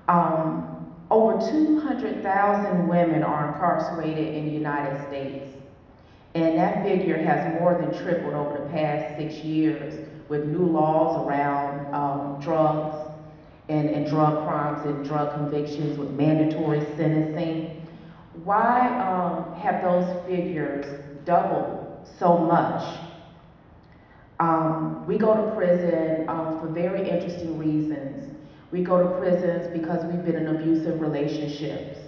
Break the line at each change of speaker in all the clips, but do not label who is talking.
Over 200,000 women are incarcerated in the United States, and that figure has more than tripled over the past 6 years with new laws around drugs and drug crimes and drug convictions with mandatory sentencing. Why have those figures doubled so much? We go to prison for very interesting reasons. We go to prisons because we've been in abusive relationships.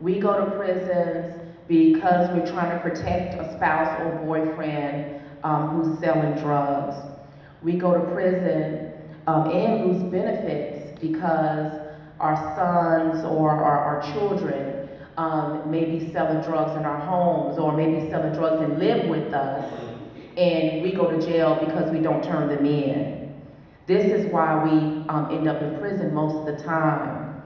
We go to prisons because we're trying to protect a spouse or boyfriend who's selling drugs. We go to prison and lose benefits because our sons or our children may be selling drugs in our homes or maybe selling drugs and live with us, and we go to jail because we don't turn them in. This is why we end up in prison most of the time.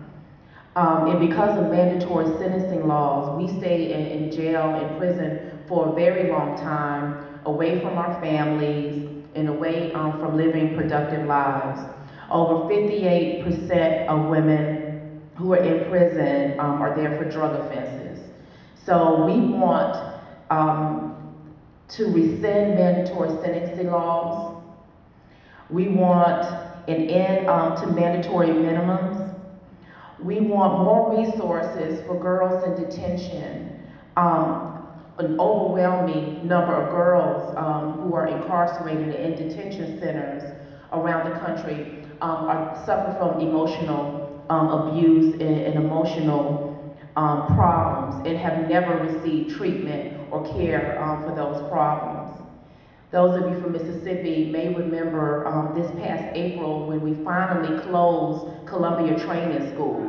And because of mandatory sentencing laws, we stay in jail, in prison for a very long time, away from our families and away from living productive lives. Over 58% of women who are in prison are there for drug offenses. So we want to rescind mandatory sentencing laws. We want an end to mandatory minimums. We want more resources for girls in detention. An overwhelming number of girls who are incarcerated in detention centers around the country suffer from emotional abuse and emotional problems and have never received treatment or care for those problems. Those of you from Mississippi may remember this past April when we finally closed Columbia Training School.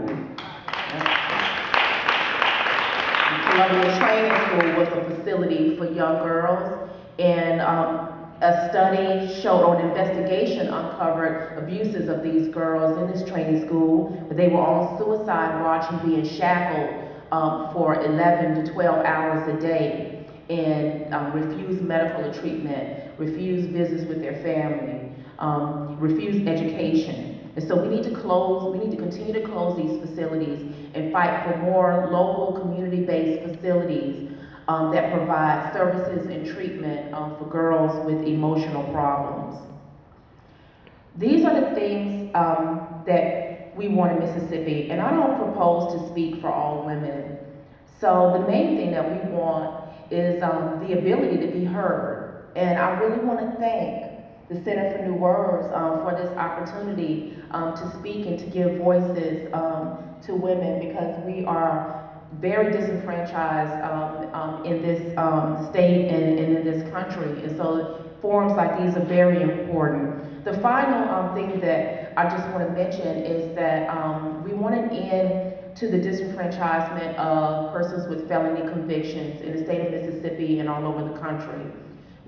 Columbia Training School was a facility for young girls, and a study showed, or an investigation uncovered abuses of these girls in this training school. They were on suicide watch and being shackled for 11 to 12 hours a day, and refused medical treatment, refused visits with their family, refused education. And so we need to continue to close these facilities and fight for more local community-based facilities that provide services and treatment for girls with emotional problems. These are the things that we want in Mississippi, and I don't propose to speak for all women. So the main thing that we want is the ability to be heard. And I really want to thank the Center for New Words for this opportunity to speak and to give voices to women, because we are very disenfranchised in this state and in this country. And so forums like these are very important. The final thing that I just want to mention is that we want an end to the disenfranchisement of persons with felony convictions in the state of Mississippi and all over the country.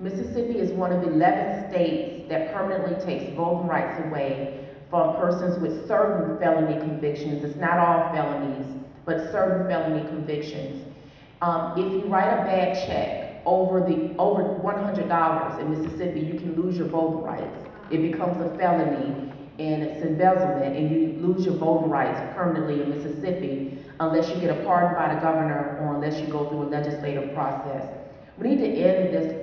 Mississippi is one of 11 states that permanently takes voting rights away from persons with certain felony convictions. It's not all felonies, but certain felony convictions. If you write a bad check over $100 in Mississippi, you can lose your voting rights. It becomes a felony and it's embezzlement, and you lose your voting rights permanently in Mississippi unless you get a pardon by the governor or unless you go through a legislative process. We need to end this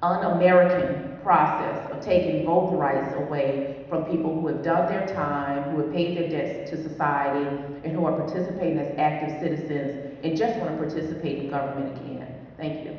un-American process of taking voting rights away from people who have done their time, who have paid their debts to society, and who are participating as active citizens and just want to participate in government again. Thank you.